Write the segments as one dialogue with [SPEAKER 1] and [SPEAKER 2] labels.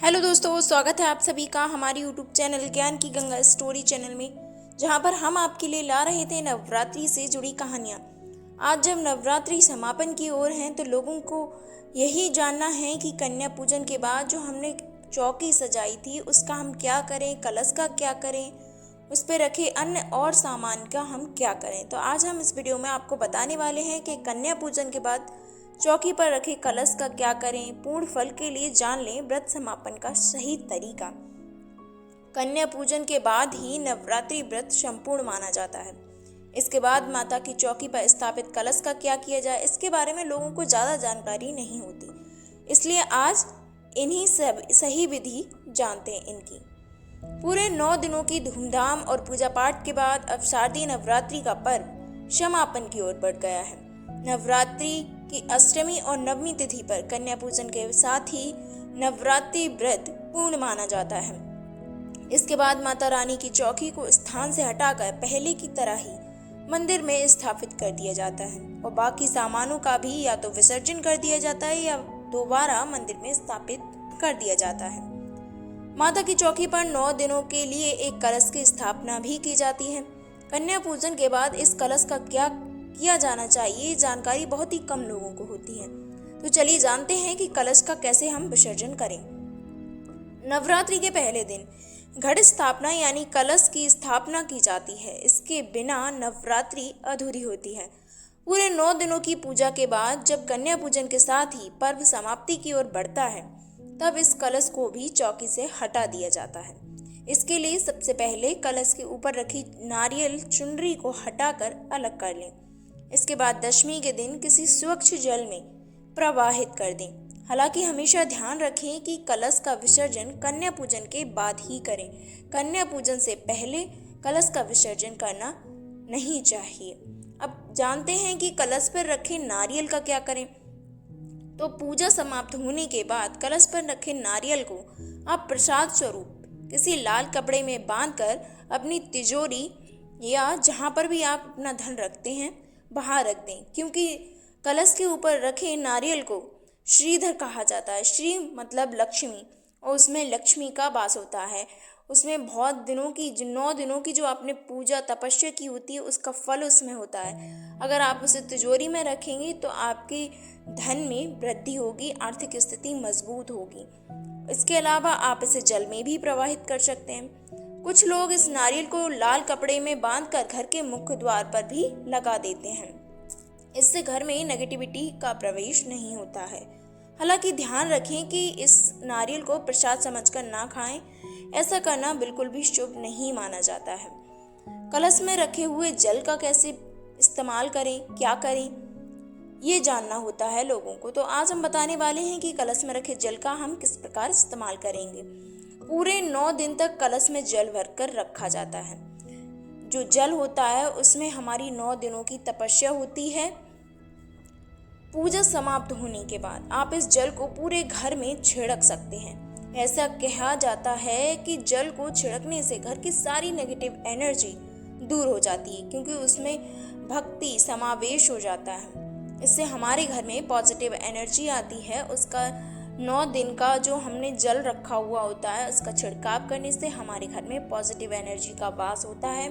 [SPEAKER 1] Hello दोस्तों, स्वागत है आप सभी का हमारे यूट्यूब चैनल ज्ञान की गंगा स्टोरी चैनल में, जहां पर हम आपके लिए ला रहे थे नवरात्रि से जुड़ी कहानियां। आज जब नवरात्रि समापन की ओर हैं तो लोगों को यही जानना है कि कन्या पूजन के बाद जो हमने चौकी सजाई थी उसका हम क्या करें, कलश का क्या करें, उस पर रखे अन्य और सामान का हम क्या करें। तो आज हम इस वीडियो में आपको बताने वाले हैं कि कन्या पूजन के बाद चौकी पर रखे कलश का क्या करें। पूर्ण फल के लिए जान लें व्रत समापन का सही तरीका। कन्या पूजन के बाद ही नवरात्रि व्रत संपूर्ण माना जाता है। इसके बाद माता की चौकी पर स्थापित कलश का क्या किया जाए, इसके बारे में लोगों को ज़्यादा जानकारी नहीं होती, इसलिए आज इन्हीं सब सही विधि जानते हैं इनकी। पूरे 9 दिनों की धूमधाम और पूजा पाठ के बाद अब शारदीय नवरात्रि का पर्व समापन की ओर बढ़ गया है। नवरात्रि की अष्टमी और नवमी तिथि पर कन्या पूजन के साथ ही नवरात्रि व्रत पूर्ण माना जाता है। इसके बाद माता रानी की चौकी को स्थान से हटाकर पहले की तरह ही मंदिर में स्थापित कर दिया जाता है और बाकी सामानों का भी या तो विसर्जन कर दिया जाता है या दोबारा मंदिर में स्थापित कर दिया जाता है। माता की चौकी पर 9 दिनों के लिए एक कलश की स्थापना भी की जाती है। कन्या पूजन के बाद इस कलश का क्या किया जाना चाहिए, जानकारी बहुत ही कम लोगों को होती है। तो चलिए जानते हैं कि कलश का कैसे हम विसर्जन करें। नवरात्रि के पहले दिन घट स्थापना यानी कलश की स्थापना की जाती है। इसके बिना नवरात्रि अधूरी होती है। पूरे 9 दिनों की पूजा के बाद जब कन्या पूजन के साथ ही पर्व समाप्ति की ओर बढ़ता है, तब इस कलश को भी चौकी से हटा दिया जाता है। इसके लिए सबसे पहले कलश के ऊपर रखी नारियल चुनरी को हटाकर अलग कर लें। इसके बाद दशमी के दिन किसी स्वच्छ जल में प्रवाहित कर दें। हालांकि हमेशा ध्यान रखें कि कलश का विसर्जन कन्या पूजन के बाद ही करें। कन्या पूजन से पहले कलश का विसर्जन करना नहीं चाहिए। अब जानते हैं कि कलश पर रखे नारियल का क्या करें। तो पूजा समाप्त होने के बाद कलश पर रखे नारियल को आप प्रसाद स्वरूप किसी लाल कपड़े में बांधकर अपनी तिजोरी या जहाँ पर भी आप अपना धन रखते हैं बाहर रख दें, क्योंकि कलश के ऊपर रखे नारियल को श्रीधर कहा जाता है। श्री मतलब लक्ष्मी, और उसमें लक्ष्मी का वास होता है। उसमें बहुत दिनों की 9 दिनों की जो आपने पूजा तपस्या की होती है उसका फल उसमें होता है। अगर आप उसे तिजोरी में रखेंगे तो आपके धन में वृद्धि होगी, आर्थिक स्थिति मजबूत होगी। इसके अलावा आप इसे जल में भी प्रवाहित कर सकते हैं। कुछ लोग इस नारियल को लाल कपड़े में बांधकर घर के मुख्य द्वार पर भी लगा देते हैं। इससे घर में नेगेटिविटी का प्रवेश नहीं होता है। हालांकि ध्यान रखें कि इस नारियल को प्रसाद समझकर ना खाएं। ऐसा करना बिल्कुल भी शुभ नहीं माना जाता है। कलश में रखे हुए जल का कैसे इस्तेमाल करें, क्या करें, ये जानना होता है लोगों को। तो आज हम बताने वाले हैं कि कलश में रखे जल का हम किस प्रकार इस्तेमाल करेंगे। पूरे 9 दिन तक कलश में जल भरकर रखा जाता है। जो जल होता है उसमें हमारी 9 दिनों की तपस्या होती है। पूजा समाप्त होने के बाद आप इस जल को पूरे घर में छिड़क सकते हैं। ऐसा कहा जाता है कि जल को छिड़कने से घर की सारी नेगेटिव एनर्जी दूर हो जाती है, क्योंकि उसमें भक्ति समावेश हो जाता है। इससे हमारे घर में पॉजिटिव एनर्जी आती है। उसका 9 दिन का जो हमने जल रखा हुआ होता है उसका छिड़काव करने से हमारे घर में पॉजिटिव एनर्जी का वास होता है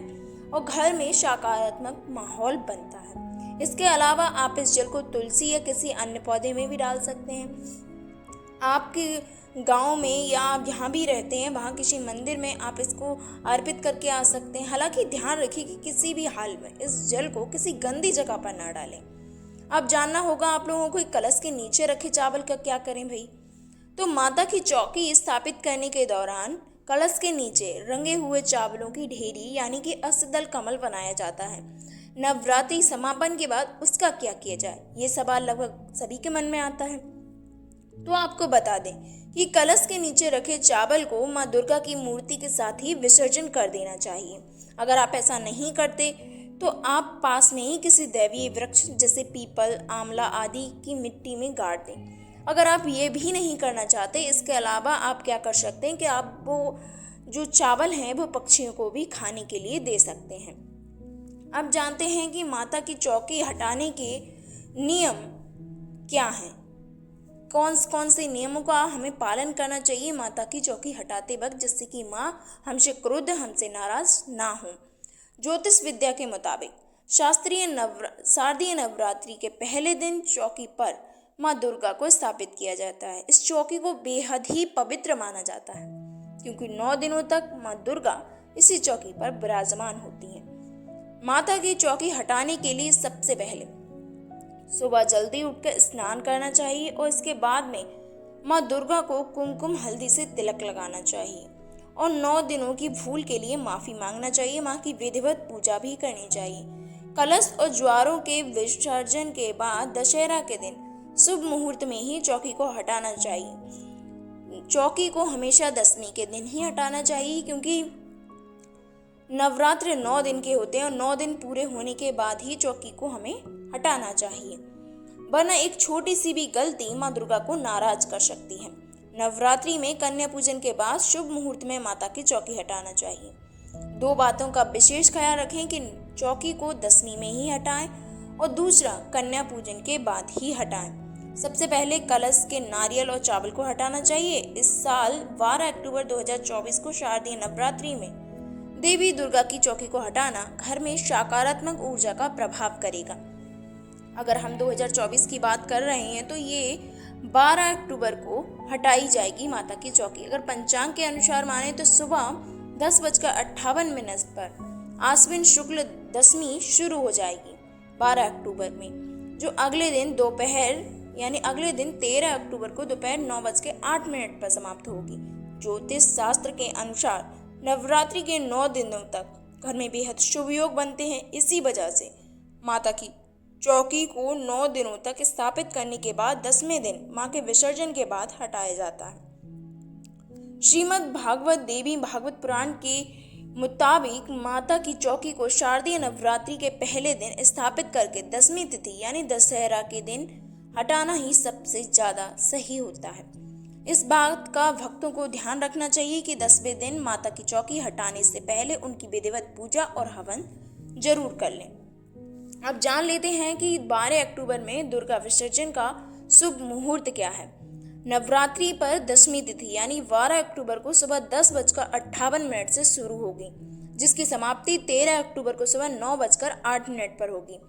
[SPEAKER 1] और घर में सकारात्मक माहौल बनता है। इसके अलावा आप इस जल को तुलसी या किसी अन्य पौधे में भी डाल सकते हैं। आपके गांव में या आप जहाँ भी रहते हैं वहाँ किसी मंदिर में आप इसको अर्पित करके आ सकते हैं। हालांकि ध्यान रखिए कि किसी भी हाल में इस जल को किसी गंदी जगह पर ना डालें। अब जानना होगा आप लोगों को कलश के नीचे रखे चावल का क्या करें भाई। तो माता की चौकी स्थापित करने के दौरान कलश के नीचे रंगे हुए चावलों की ढेरी यानी कि अष्टदल कमल बनाया जाता है। नवरात्रि समापन के बाद उसका क्या किया जाए, ये सवाल लगभग सभी के मन में आता है। तो आपको बता दें कि कलश के नीचे रखे चावल को माँ दुर्गा की मूर्ति के साथ ही विसर्जन कर देना चाहिए। अगर आप ऐसा नहीं करते तो आप पास में ही किसी दैवीय वृक्ष जैसे पीपल, आंवला आदि की मिट्टी में गाड़ दें। अगर आप ये भी नहीं करना चाहते, इसके अलावा आप क्या कर सकते हैं कि आप वो जो चावल हैं वो पक्षियों को भी खाने के लिए दे सकते हैं। अब जानते हैं कि माता की चौकी हटाने के नियम क्या हैं। कौन से नियमों का हमें पालन करना चाहिए माता की चौकी हटाते वक्त, जिससे कि माँ हमसे क्रुद्ध, हमसे नाराज ना हो। ज्योतिष विद्या के मुताबिक शारदीय नवरात्रि के पहले दिन चौकी पर माँ दुर्गा को स्थापित किया जाता है। इस चौकी को बेहद ही पवित्र माना जाता है, क्योंकि 9 दिनों तक माँ दुर्गा इसी चौकी पर विराजमान होती हैं। माता की चौकी हटाने के लिए सबसे पहले सुबह जल्दी उठकर स्नान करना चाहिए और इसके बाद में माँ दुर्गा को कुमकुम हल्दी से तिलक लगाना चाहिए और 9 दिनों की भूल के लिए माफी मांगना चाहिए। माँ की विधिवत पूजा भी करनी चाहिए। कलश और ज्वारों के विसर्जन के बाद दशहरा के दिन शुभ मुहूर्त में ही चौकी को हटाना चाहिए। चौकी को हमेशा दशमी के दिन ही हटाना चाहिए, क्योंकि नवरात्र 9 दिन के होते हैं और 9 दिन पूरे होने के बाद ही चौकी को हमें हटाना चाहिए, वरना एक छोटी सी भी गलती माँ दुर्गा को नाराज कर सकती है। नवरात्रि में कन्या पूजन के बाद शुभ मुहूर्त में माता की चौकी हटाना चाहिए। 2 बातों का विशेष ख्याल रखें कि चौकी को दशमी में ही हटाएं और दूसरा कन्या पूजन के बाद ही हटाएं। सबसे पहले कलश के नारियल और चावल को हटाना चाहिए। इस साल 12 अक्टूबर 2024 को शारदीय नवरात्रि में देवी दुर्गा की चौकी को हटाना घर में सकारात्मक ऊर्जा का प्रभाव करेगा। अगर हम 2024 की बात कर रहे हैं तो ये 12 अक्टूबर को हटाई जाएगी माता की चौकी। अगर पंचांग के अनुसार माने तो सुबह 10:58 पर आश्विन शुक्ल दशमी शुरू हो जाएगी 12 अक्टूबर में, जो अगले दिन दोपहर यानी अगले दिन 13 अक्टूबर को दोपहर 9:08 पर समाप्त होगी। ज्योतिष शास्त्र के अनुसार नवरात्रि के 9 दिनों तक घर में बेहद शुभ योग बनते हैं। इसी वजह से माता की चौकी को 9 दिनों तक स्थापित करने के बाद 10वें दिन मां के विसर्जन के बाद हटाया जाता है। श्रीमद् भागवत देवी भागवत पुराण के मुताबिक माता की चौकी को शारदीय नवरात्रि के पहले दिन स्थापित करके 10वीं तिथि यानी दशहरा के दिन हटाना ही सबसे ज्यादा सही होता है। इस बात का भक्तों को ध्यान रखना चाहिए कि 10वें दिन माता की चौकी हटाने से पहले उनकी विधिवत पूजा और हवन जरूर कर लें। अब जान लेते हैं कि 12 अक्टूबर में दुर्गा विसर्जन का शुभ मुहूर्त क्या है। नवरात्रि पर दशमी तिथि यानी 12 अक्टूबर को सुबह 10:58 से शुरू होगी, जिसकी समाप्ति 13 अक्टूबर को सुबह 9:08 पर होगी।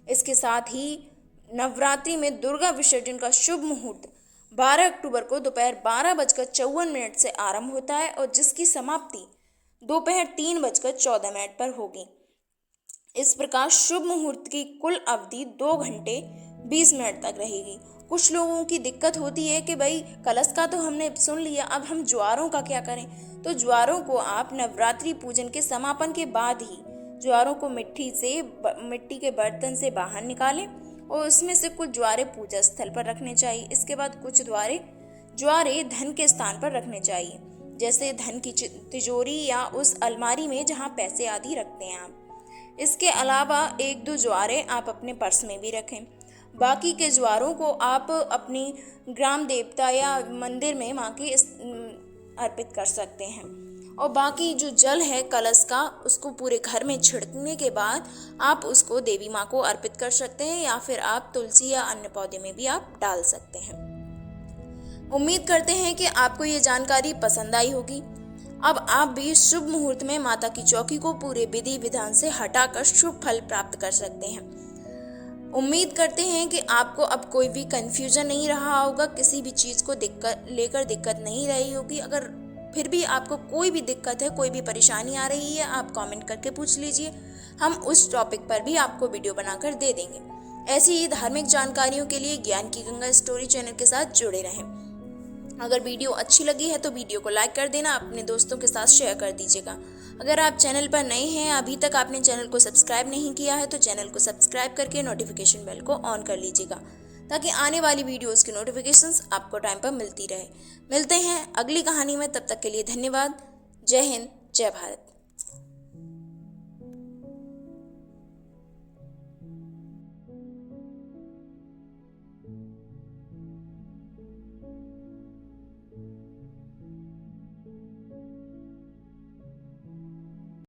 [SPEAKER 1] इसके साथ ही नवरात्रि में दुर्गा विसर्जन का शुभ मुहूर्त 12 अक्टूबर को दोपहर 12:54 से आरंभ होता है और जिसकी समाप्ति दोपहर 3:14 पर होगी। इस प्रकार शुभ मुहूर्त की कुल अवधि 2 घंटे 20 मिनट तक रहेगी। कुछ लोगों की दिक्कत होती है कि भाई कलश का तो हमने सुन लिया, अब हम ज्वारों का क्या करें। तो ज्वारों को आप नवरात्रि पूजन के समापन के बाद ही ज्वारों को मिट्टी के बर्तन से बाहर निकालें और उसमें से कुछ ज्वारे पूजा स्थल पर रखने चाहिए। इसके बाद कुछ ज्वारे धन के स्थान पर रखने चाहिए, जैसे धन की तिजोरी या उस अलमारी में जहाँ पैसे आदि रखते हैं आप। इसके अलावा 1-2 ज्वारे आप अपने पर्स में भी रखें। बाकी के ज्वारों को आप अपनी ग्राम देवता या मंदिर में माँ के अर्पित कर सकते हैं। और बाकी जो जल है कलश का, उसको पूरे घर में छिड़कने के बाद आप उसको देवी माँ को अर्पित कर सकते हैं, या फिर आप तुलसी या अन्य पौधे में भी आप डाल सकते हैं। उम्मीद करते हैं कि आपको ये जानकारी पसंद आई होगी। अब आप भी शुभ मुहूर्त में माता की चौकी को पूरे विधि विधान से हटाकर शुभ फल प्राप्त कर सकते हैं। उम्मीद करते हैं कि आपको अब कोई भी कंफ्यूजन नहीं रहा होगा, किसी भी चीज़ को दिक्कत नहीं रही होगी। अगर फिर भी आपको कोई भी दिक्कत है, कोई भी परेशानी आ रही है, आप कमेंट करके पूछ लीजिए, हम उस टॉपिक पर भी आपको वीडियो बनाकर दे देंगे। ऐसी ही धार्मिक जानकारियों के लिए ज्ञान की गंगा स्टोरी चैनल के साथ जुड़े रहें। अगर वीडियो अच्छी लगी है तो वीडियो को लाइक कर देना, अपने दोस्तों के साथ शेयर कर दीजिएगा। अगर आप चैनल पर नए हैं, अभी तक आपने चैनल को सब्सक्राइब नहीं किया है तो चैनल को सब्सक्राइब करके नोटिफिकेशन बेल को ऑन कर लीजिएगा, ताकि आने वाली वीडियोस की नोटिफिकेशंस आपको टाइम पर मिलती रहे। मिलते हैं अगली कहानी में, तब तक के लिए धन्यवाद। जय हिंद, जय भारत।